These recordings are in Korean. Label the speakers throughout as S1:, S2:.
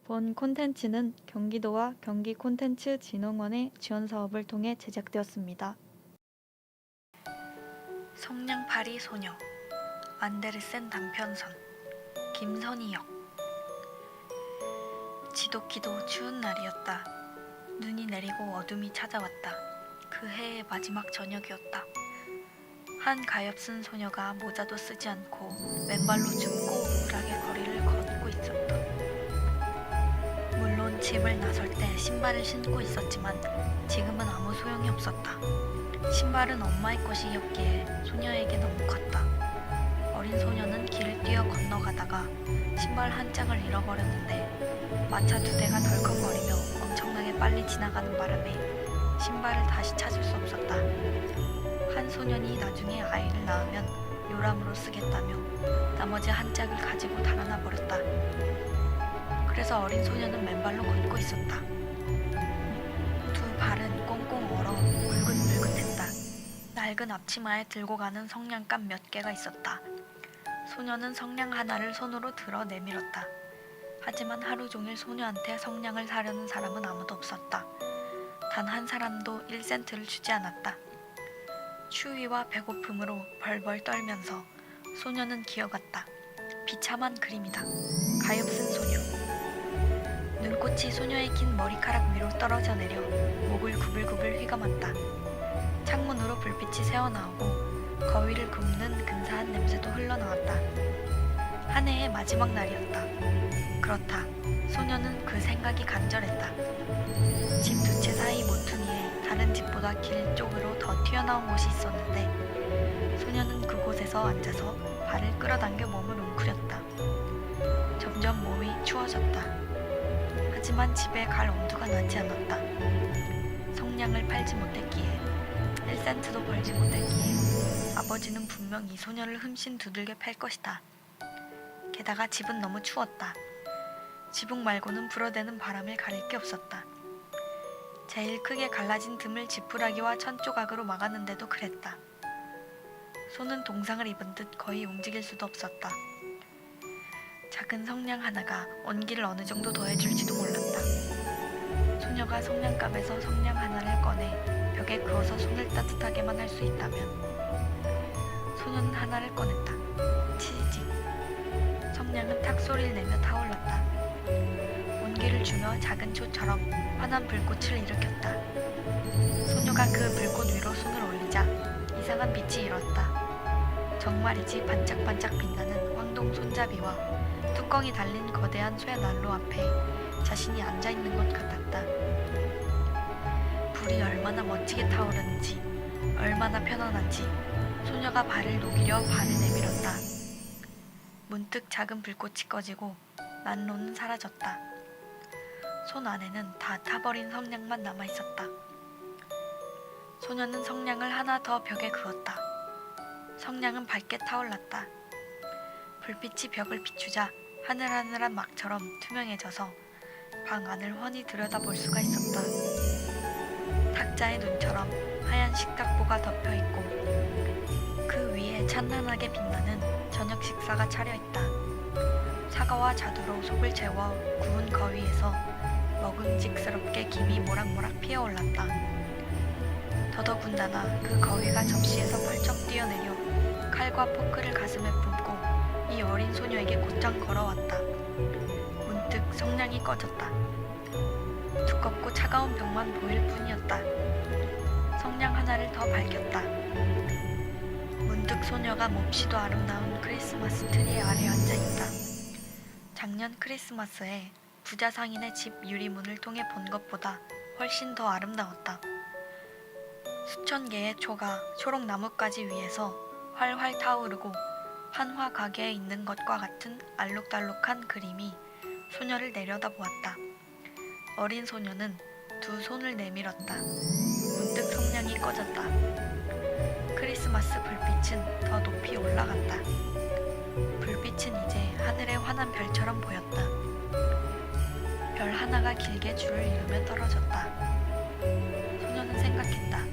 S1: 본 콘텐츠는 경기도와 경기콘텐츠진흥원의 지원사업을 통해 제작되었습니다.
S2: 성냥팔이 소녀 안데르센 단편선 김선희 역. 지독히도 추운 날이었다. 눈이 내리고 어둠이 찾아왔다. 그 해의 마지막 저녁이었다. 한 가엾은 소녀가 모자도 쓰지 않고 맨발로 춥고 우울하게 거리를 걷고 있었다. 물론 집을 나설 때 신발을 신고 있었지만 지금은 아무 소용이 없었다. 신발은 엄마의 것이었기에 소녀에게 너무 컸다. 어린 소녀는 길을 뛰어 건너가다가 신발 한 짝을 잃어버렸는데 마차 두 대가 덜컹거리며 엄청나게 빨리 지나가는 바람에 신발을 다시 찾을 수 없었다. 한 소년이 나중에 아이를 낳으면 요람으로 쓰겠다며 나머지 한 짝을 가지고 달아나 버렸다. 그래서 어린 소녀는 맨발로 걷고 있었다. 두 발은 꽁꽁 얼어 물긋물긋했다. 낡은 앞치마에 들고 가는 성냥감 몇 개가 있었다. 소녀는 성냥 하나를 손으로 들어 내밀었다. 하지만 하루 종일 소녀한테 성냥을 사려는 사람은 아무도 없었다. 단 한 사람도 1센트를 주지 않았다. 추위와 배고픔으로 벌벌 떨면서 소녀는 기어갔다. 비참한 그림이다. 가엾은 소녀. 눈꽃이 소녀의 긴 머리카락 위로 떨어져 내려 목을 구불구불 휘감았다. 창문으로 불빛이 새어나오고 거위를 굽는 근사한 냄새도 흘러나왔다. 한 해의 마지막 날이었다. 그렇다. 소녀는 그 생각이 간절했다. 집 두 채 사이 모퉁이에 다른 집보다 길 쪽으로 더 튀어나온 곳이 있었는데 소녀는 그곳에서 앉아서 발을 끌어당겨 몸을 웅크렸다. 점점 몸이 추워졌다. 하지만 집에 갈 엄두가 나지 않았다. 성냥을 팔지 못했기에 1센트도 벌지 못했기에 아버지는 분명 이 소녀를 흠씬 두들겨 팰 것이다. 게다가 집은 너무 추웠다. 지붕 말고는 불어대는 바람을 가릴 게 없었다. 제일 크게 갈라진 틈을 지푸라기와 천조각으로 막았는데도 그랬다. 손은 동상을 입은 듯 거의 움직일 수도 없었다. 작은 성냥 하나가 온기를 어느 정도 더해줄지도 몰랐다. 소녀가 성냥갑에서 성냥 하나를 꺼내 벽에 그어서 손을 따뜻하게만 할 수 있다면 소녀는 하나를 꺼냈다. 치직. 성냥은 탁 소리를 내며 타올랐다. 온기를 주며 작은 초처럼 환한 불꽃을 일으켰다. 소녀가 그 불꽃 위로 손을 올리자 이상한 빛이 일었다. 정말이지 반짝반짝 빛나는 황동 손잡이와 뚜껑이 달린 거대한 쇠난로 앞에 자신이 앉아있는 것 같았다. 불이 얼마나 멋지게 타오르는지, 얼마나 편안한지 소녀가 발을 녹이려 발을 내밀었다. 문득 작은 불꽃이 꺼지고 난로는 사라졌다. 손 안에는 다 타버린 성냥만 남아있었다. 소녀는 성냥을 하나 더 벽에 그었다. 성냥은 밝게 타올랐다. 불빛이 벽을 비추자 하늘하늘한 막처럼 투명해져서 방 안을 훤히 들여다볼 수가 있었다. 탁자의 눈처럼 하얀 식탁보가 덮여있고 그 위에 찬란하게 빛나는 저녁 식사가 차려있다. 사과와 자두로 속을 채워 구운 거위에서 먹음직스럽게 김이 모락모락 피어올랐다. 더더군다나 그 거위가 접시에서 펄쩍 뛰어내려 칼과 포크를 가슴에 품고 이 어린 소녀에게 곧장 걸어왔다. 문득 성냥이 꺼졌다. 두껍고 차가운 벽만 보일 뿐이었다. 성냥 하나를 더 밝혔다. 문득 소녀가 몹시도 아름다운 크리스마스 트리 아래 앉아있다. 작년 크리스마스에 부자 상인의 집 유리문을 통해 본 것보다 훨씬 더 아름다웠다. 수천 개의 초가 초록 나뭇가지 위에서 활활 타오르고 한화 가게에 있는 것과 같은 알록달록한 그림이 소녀를 내려다보았다. 어린 소녀는 두 손을 내밀었다. 문득 성냥이 꺼졌다. 크리스마스 불빛은 더 높이 올라갔다. 불빛은 이제 하늘의 환한 별처럼 보였다. 별 하나가 길게 줄을 이루며 떨어졌다. 소녀는 생각했다.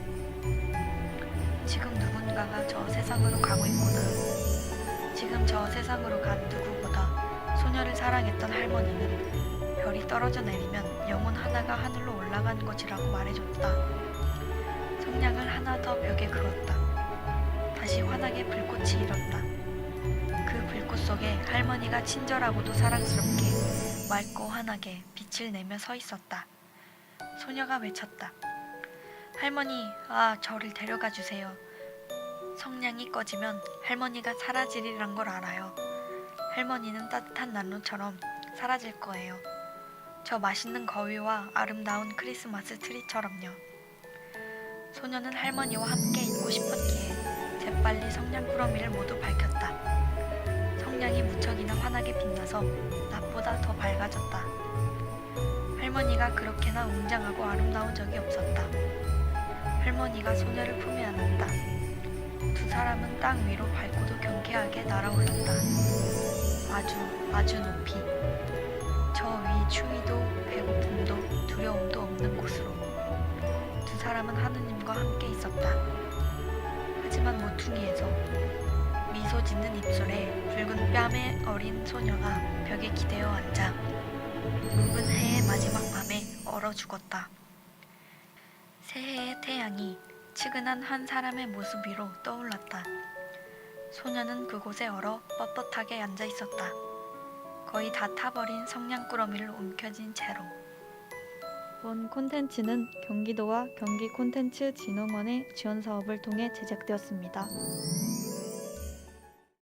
S2: 지금 누군가가 저 세상으로 가고 있구나. 지금 저 세상으로 간 누구보다 소녀를 사랑했던 할머니는 별이 떨어져 내리면 영혼 하나가 하늘로 올라간 것이라고 말해줬다. 성냥을 하나 더 벽에 그었다. 다시 환하게 불꽃이 일었다. 그 불꽃 속에 할머니가 친절하고도 사랑스럽게 맑고 환하게 빛을 내며 서 있었다. 소녀가 외쳤다. 할머니, 저를 데려가 주세요. 성냥이 꺼지면 할머니가 사라지리란 걸 알아요. 할머니는 따뜻한 난로처럼 사라질 거예요. 저 맛있는 거위와 아름다운 크리스마스 트리처럼요. 소녀는 할머니와 함께 있고 싶었기에 재빨리 성냥꾸러미를 모두 밝혔다. 성냥이 무척이나 환하게 빛나서 낮보다 더 밝아졌다. 할머니가 그렇게나 웅장하고 아름다운 적이 없었다. 할머니가 소녀를 품에 안았다. 두 사람은 땅 위로 밝고도 경쾌하게 날아올랐다. 아주 높이. 저 위 추위도 배고픔도 두려움도 없는 곳으로. 두 사람은 하느님과 함께 있었다. 하지만 모퉁이에서 미소 짓는 입술에 붉은 뺨의 어린 소녀가 벽에 기대어 앉아 묵은 해의 마지막 밤에 얼어 죽었다. 새해의 태양이 측은한 한 사람의 모습 위로 떠올랐다. 소녀는 그곳에 얼어 뻣뻣하게 앉아 있었다. 거의 다 타버린 성냥꾸러미를 움켜쥔 채로.
S1: 본 콘텐츠는 경기도와 경기콘텐츠진흥원의 지원 사업을 통해 제작되었습니다.